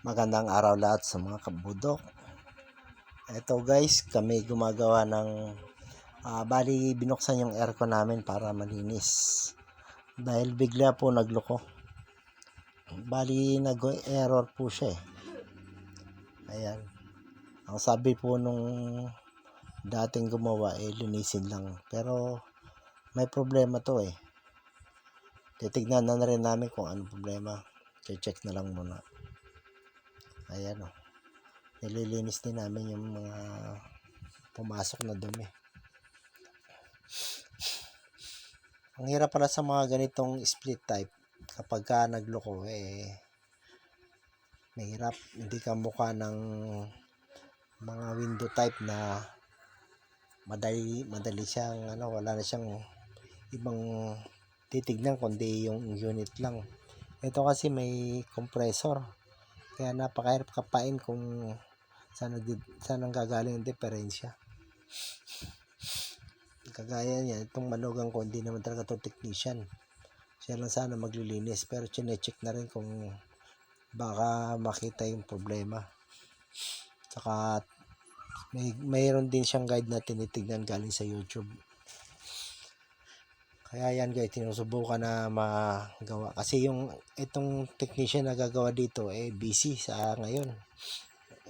Magandang araw lahat sa mga kabudok. Ito guys, kami gumagawa ng bali binuksan yung aircon namin para malinis. Dahil bigla po nagloko. Bali nag-error po siya eh. Ayan. Ang sabi po nung dating gumawa linisin lang. Pero may problema to eh. Titignan na rin namin kung ano problema. Check na lang muna. Ayan o. Nililinis din namin yung mga pumasok na dumi. Ang hirap pala sa mga ganitong split type kapag ka nagloko mahirap. Hindi ka mukha ng mga window type na madali siyang wala na siyang ibang titignan kundi yung unit lang. Ito kasi may compressor kaya napakahirap kapain kung saan ang gagaling ang diferensya. Kagaya niya, itong manugang ko, hindi naman talaga ito technician. Siya lang sana maglilinis, pero chinecheck na rin kung baka makita yung problema. Saka mayroon din siyang guide na tinitignan galing sa YouTube. Kaya yan guys, sinusubukan na magawa. Kasi itong technician na gagawa dito, busy sa ngayon.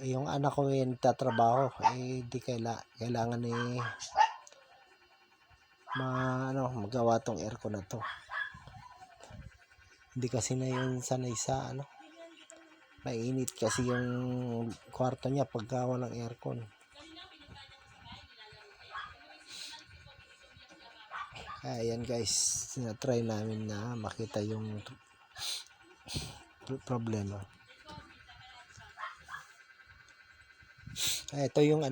Yung anak ko nagtatrabaho, di kailangan magawa tong aircon na to. Hindi kasi na yun sanay sa mainit kasi yung kwarto niya pagka walang aircon. Ayan guys, sinatry namin na makita yung problema. Ito yung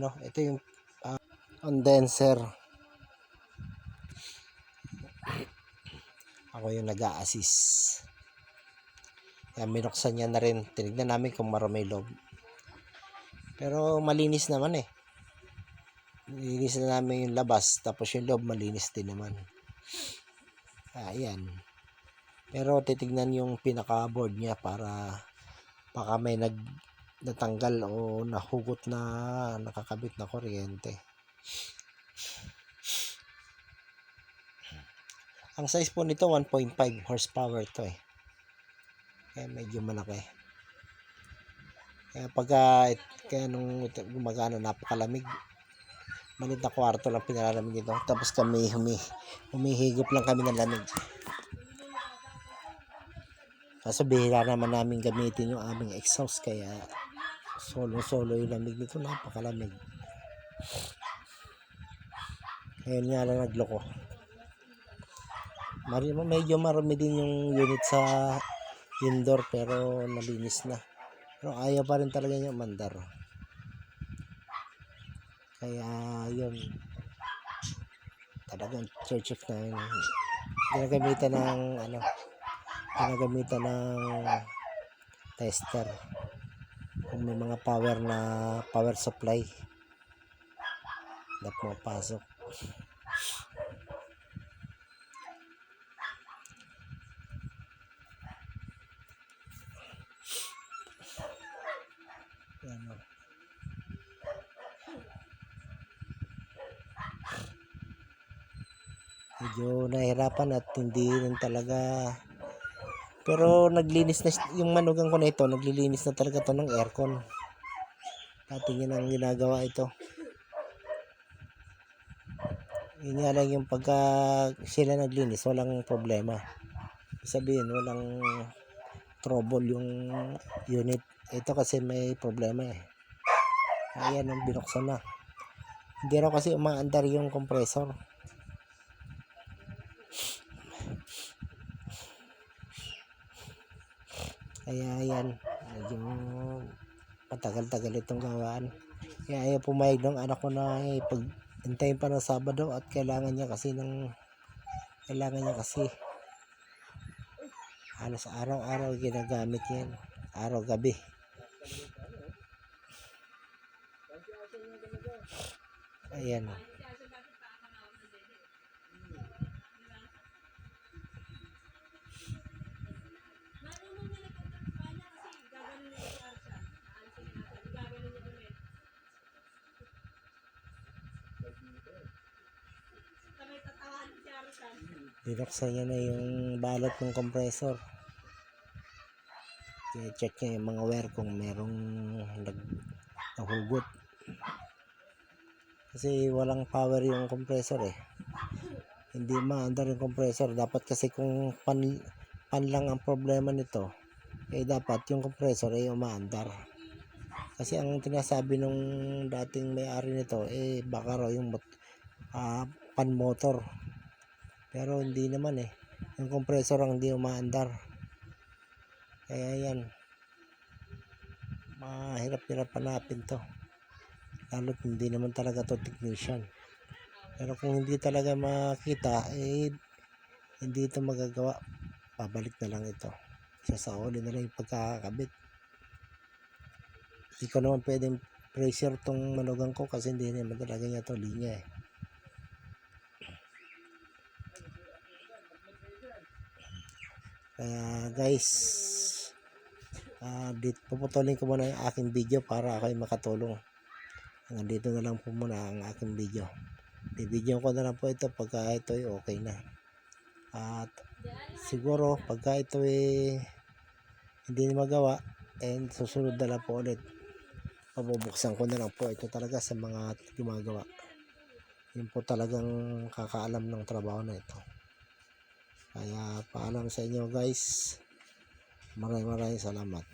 condenser. Ako yung nag-a-assist. Kaya minuksan niya na rin. Tinignan namin kung marami loob. Pero malinis naman eh. Malinis na namin yung labas. Tapos yung loob malinis din naman. Ayan. Pero titignan yung pinaka-board niya para baka may natanggal o nahugot na nakakabit na kuryente. Ang size po nito 1.5 horsepower to eh. Kaya medyo malaki. Kaya nung gumagana napakalamig. Malit na kwarto lang pinalamig nito. Tapos kami humihigop lang kami ng lamig. Kaso bihira naman namin gamitin yung aming exhaust kaya solo yung lamig nito, napakalamig. Ngayon nga lang nagloko. Medyo marami din yung unit sa indoor pero nalinis na. Pero ayaw pa rin talaga niya umandar. Kaya yun. Talagang check na ginagamitan ng tester. Kung may mga power supply na pumapasok. Medyo nahirapan at hindi rin talaga, pero naglinis na yung manugang ko na ito, naglilinis na talaga to ng aircon. Dati yun ang ginagawa ito. Yun nga lang yung pagka sila naglinis walang problema, sabihin walang trouble yung unit. Ito kasi may problema eh. Ayan ang binuksan na, hindi raw kasi umaandar yung compressor. Kaya yan, medyo matagal-tagal itong gawaan. Kaya ayaw pumayag ng anak ko na pag-hintayin pa ng Sabado at kailangan niya kasi halos araw-araw ginagamit yan, araw-gabi. Ayan. Binuksan niya na yung balot ng compressor. Check niya yung mga wire kung merong nahugot. Kasi walang power yung compressor eh. Hindi maandar yung compressor. Dapat kasi kung pan lang ang problema nito, eh dapat yung compressor ay umaandar. Kasi ang tinasabi nung dating may-ari nito, eh baka raw yung pan motor. Pero hindi naman eh. Yung compressor ang hindi umaandar. Kaya yan. Mahirap-hirap hanapin to. Lalo't hindi naman talaga to technician. Pero kung hindi talaga makita, eh hindi ito magagawa. Pabalik na lang ito. Sasauli na lang yung pagkakabit. Hindi ko naman pwedeng pressure tong manugang ko kasi hindi naman talaga niya to linya eh. Kaya guys, puputulin ko muna yung aking video para ako ay makatulong. Nandito na lang po muna ang aking video. Bibidyo ko na lang po ito pagka ito ay okay na. At siguro pagka ito ay hindi na magawa, and susunod na lang po ulit. Pabubuksan ko na lang po ito talaga sa mga gumagawa. Yun po talagang kakaalam ng trabaho na ito. Kaya paalam sa inyo guys. Maraming salamat.